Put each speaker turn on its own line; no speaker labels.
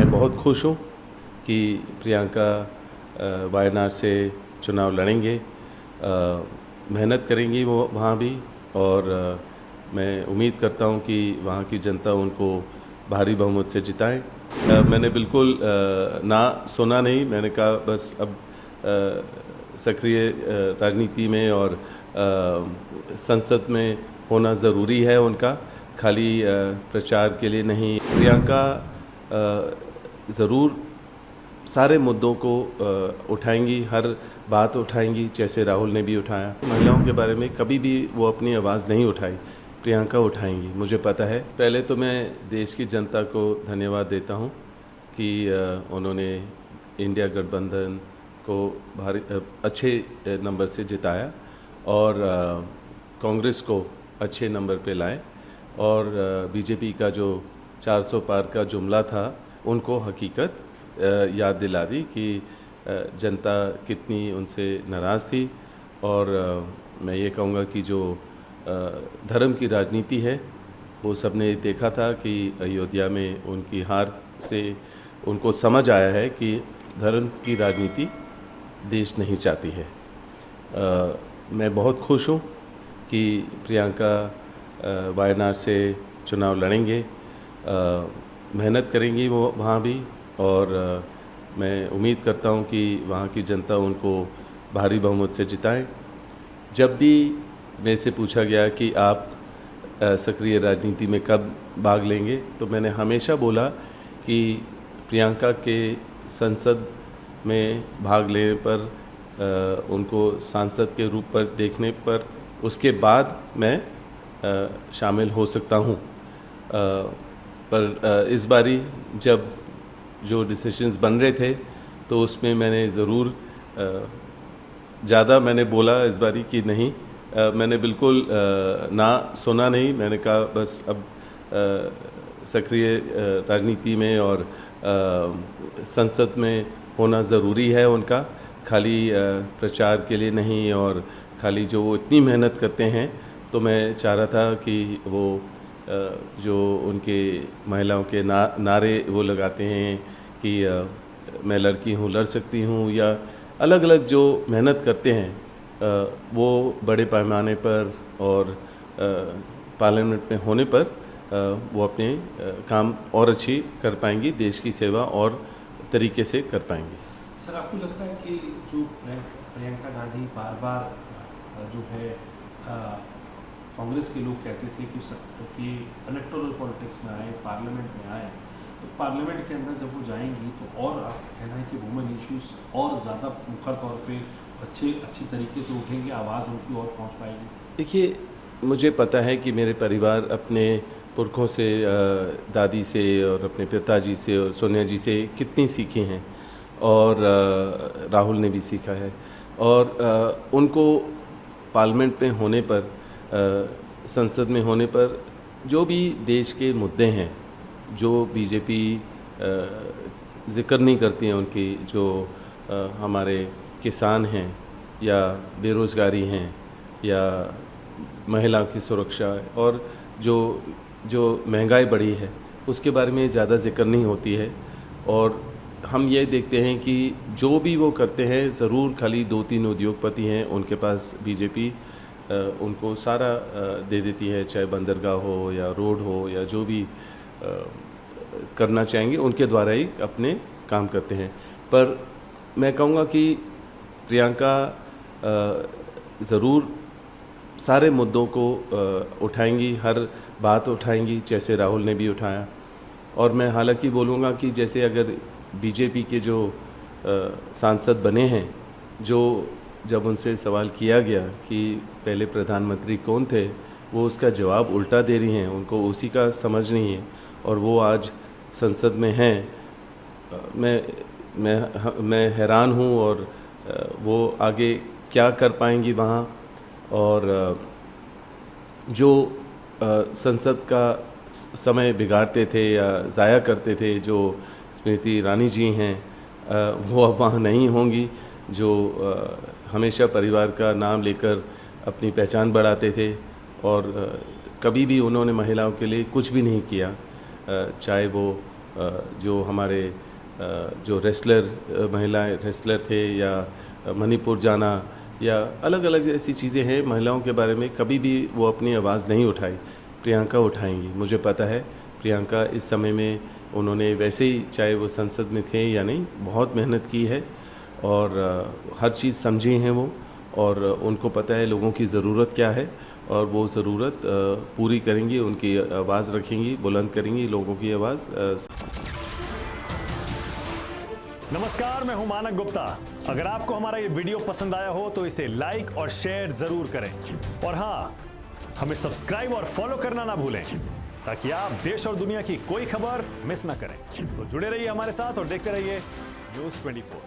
मैं बहुत खुश हूँ कि प्रियंका वायनाड से चुनाव लड़ेंगे, मेहनत करेंगी वो वहाँ भी, और मैं उम्मीद करता हूँ कि वहाँ की जनता उनको भारी बहुमत से जिताए। मैंने बिल्कुल ना सुना नहीं, मैंने कहा बस अब सक्रिय राजनीति में और संसद में होना ज़रूरी है उनका, खाली प्रचार के लिए नहीं। प्रियंका ज़रूर सारे मुद्दों को उठाएंगी, हर बात उठाएंगी, जैसे राहुल ने भी उठाया। महिलाओं के बारे में कभी भी वो अपनी आवाज़ नहीं उठाई, प्रियंका उठाएंगी, मुझे पता है। पहले तो मैं देश की जनता को धन्यवाद देता हूँ कि उन्होंने इंडिया गठबंधन को भारी अच्छे नंबर से जिताया और कांग्रेस को अच्छे नंबर पे लाए, और बीजेपी का जो 400 पार का जुमला था उनको हकीकत याद दिला दी कि जनता कितनी उनसे नाराज़ थी। और मैं ये कहूँगा कि जो धर्म की राजनीति है वो सबने देखा था कि अयोध्या में उनकी हार से उनको समझ आया है कि धर्म की राजनीति देश नहीं चाहती है। मैं बहुत खुश हूँ कि प्रियंका वायनाड से चुनाव लड़ेंगे, मेहनत करेंगी वो वहाँ भी, और मैं उम्मीद करता हूँ कि वहाँ की जनता उनको भारी बहुमत से जिताए। जब भी मेरे से पूछा गया कि आप सक्रिय राजनीति में कब भाग लेंगे, तो मैंने हमेशा बोला कि प्रियंका के संसद में भाग लेने पर, उनको सांसद के रूप पर देखने पर, उसके बाद मैं शामिल हो सकता हूँ। पर इस बारी जब जो डिसीजंस बन रहे थे तो उसमें मैंने ज़रूर ज़्यादा मैंने बोला इस बारी कि नहीं, मैंने बिल्कुल ना सुना नहीं, मैंने कहा बस अब सक्रिय राजनीति में और संसद में होना ज़रूरी है उनका, खाली प्रचार के लिए नहीं, और खाली जो वो इतनी मेहनत करते हैं, तो मैं चाह रहा था कि वो जो उनके महिलाओं के नारे वो लगाते हैं कि मैं लड़की हूँ, लड़ सकती हूँ, या अलग अलग जो मेहनत करते हैं वो बड़े पैमाने पर और पार्लियामेंट में होने पर वो अपने काम और अच्छी कर पाएंगी, देश की सेवा और तरीके से कर पाएंगी।
सर, आपको लगता है कि जो प्रियंका गांधी बार बार जो है कांग्रेस के लोग कहते थे कि इलेक्टोरल पॉलिटिक्स में आए, पार्लियामेंट में आए, तो पार्लियामेंट के अंदर जब वो जाएंगी तो और आपका कहना है कि वुमेन इश्यूज और ज़्यादा मुखर तौर पे अच्छी तरीके से उठेंगे, आवाज़ उनकी और पहुंच पाएगी?
देखिए, मुझे पता है कि मेरे परिवार अपने पुरखों से, दादी से और अपने पिताजी से और सोनिया जी से कितनी सीखी हैं, और राहुल ने भी सीखा है, और उनको पार्लियामेंट में होने पर, संसद में होने पर जो भी देश के मुद्दे हैं, जो बीजेपी जिक्र नहीं करती हैं उनकी, जो हमारे किसान हैं या बेरोज़गारी हैं या महिला की सुरक्षा और जो महंगाई बढ़ी है, उसके बारे में ज़्यादा जिक्र नहीं होती है। और हम ये देखते हैं कि जो भी वो करते हैं, ज़रूर खाली 2-3 उद्योगपति हैं उनके पास, बीजेपी उनको सारा दे देती है, चाहे बंदरगाह हो या रोड हो या जो भी करना चाहेंगे उनके द्वारा ही अपने काम करते हैं। पर मैं कहूँगा कि प्रियंका ज़रूर सारे मुद्दों को उठाएंगी, हर बात उठाएंगी, जैसे राहुल ने भी उठाया। और मैं हालांकि बोलूँगा कि जैसे अगर बीजेपी के जो सांसद बने हैं, जो जब उनसे सवाल किया गया कि पहले प्रधानमंत्री कौन थे, वो उसका जवाब उल्टा दे रही हैं, उनको उसी का समझ नहीं है, और वो आज संसद में हैं। मैं हैरान हूँ, और वो आगे क्या कर पाएंगी वहाँ। और जो संसद का समय बिगाड़ते थे या ज़ाया करते थे, जो स्मृति ईरानी जी हैं, वो अब वहाँ नहीं होंगी, जो हमेशा परिवार का नाम लेकर अपनी पहचान बढ़ाते थे, और कभी भी उन्होंने महिलाओं के लिए कुछ भी नहीं किया, चाहे वो जो हमारे जो महिलाएं रेसलर थे या मणिपुर जाना या अलग अलग ऐसी चीज़ें हैं महिलाओं के बारे में कभी भी वो अपनी आवाज़ नहीं उठाई। प्रियंका उठाएंगी, मुझे पता है। प्रियंका इस समय में उन्होंने वैसे ही, चाहे वो संसद में थे या नहीं, बहुत मेहनत की है और हर चीज़ समझी हैं वो, और उनको पता है लोगों की ज़रूरत क्या है और वो ज़रूरत पूरी करेंगी, उनकी आवाज़ रखेंगी, बुलंद करेंगी लोगों की आवाज़।
नमस्कार, मैं हूं मानक गुप्ता। अगर आपको हमारा ये वीडियो पसंद आया हो तो इसे लाइक और शेयर जरूर करें, और हाँ, हमें सब्सक्राइब और फॉलो करना ना भूलें ताकि आप देश और दुनिया की कोई खबर मिस ना करें। तो जुड़े रहिए हमारे साथ और देखते रहिए न्यूज़ 24।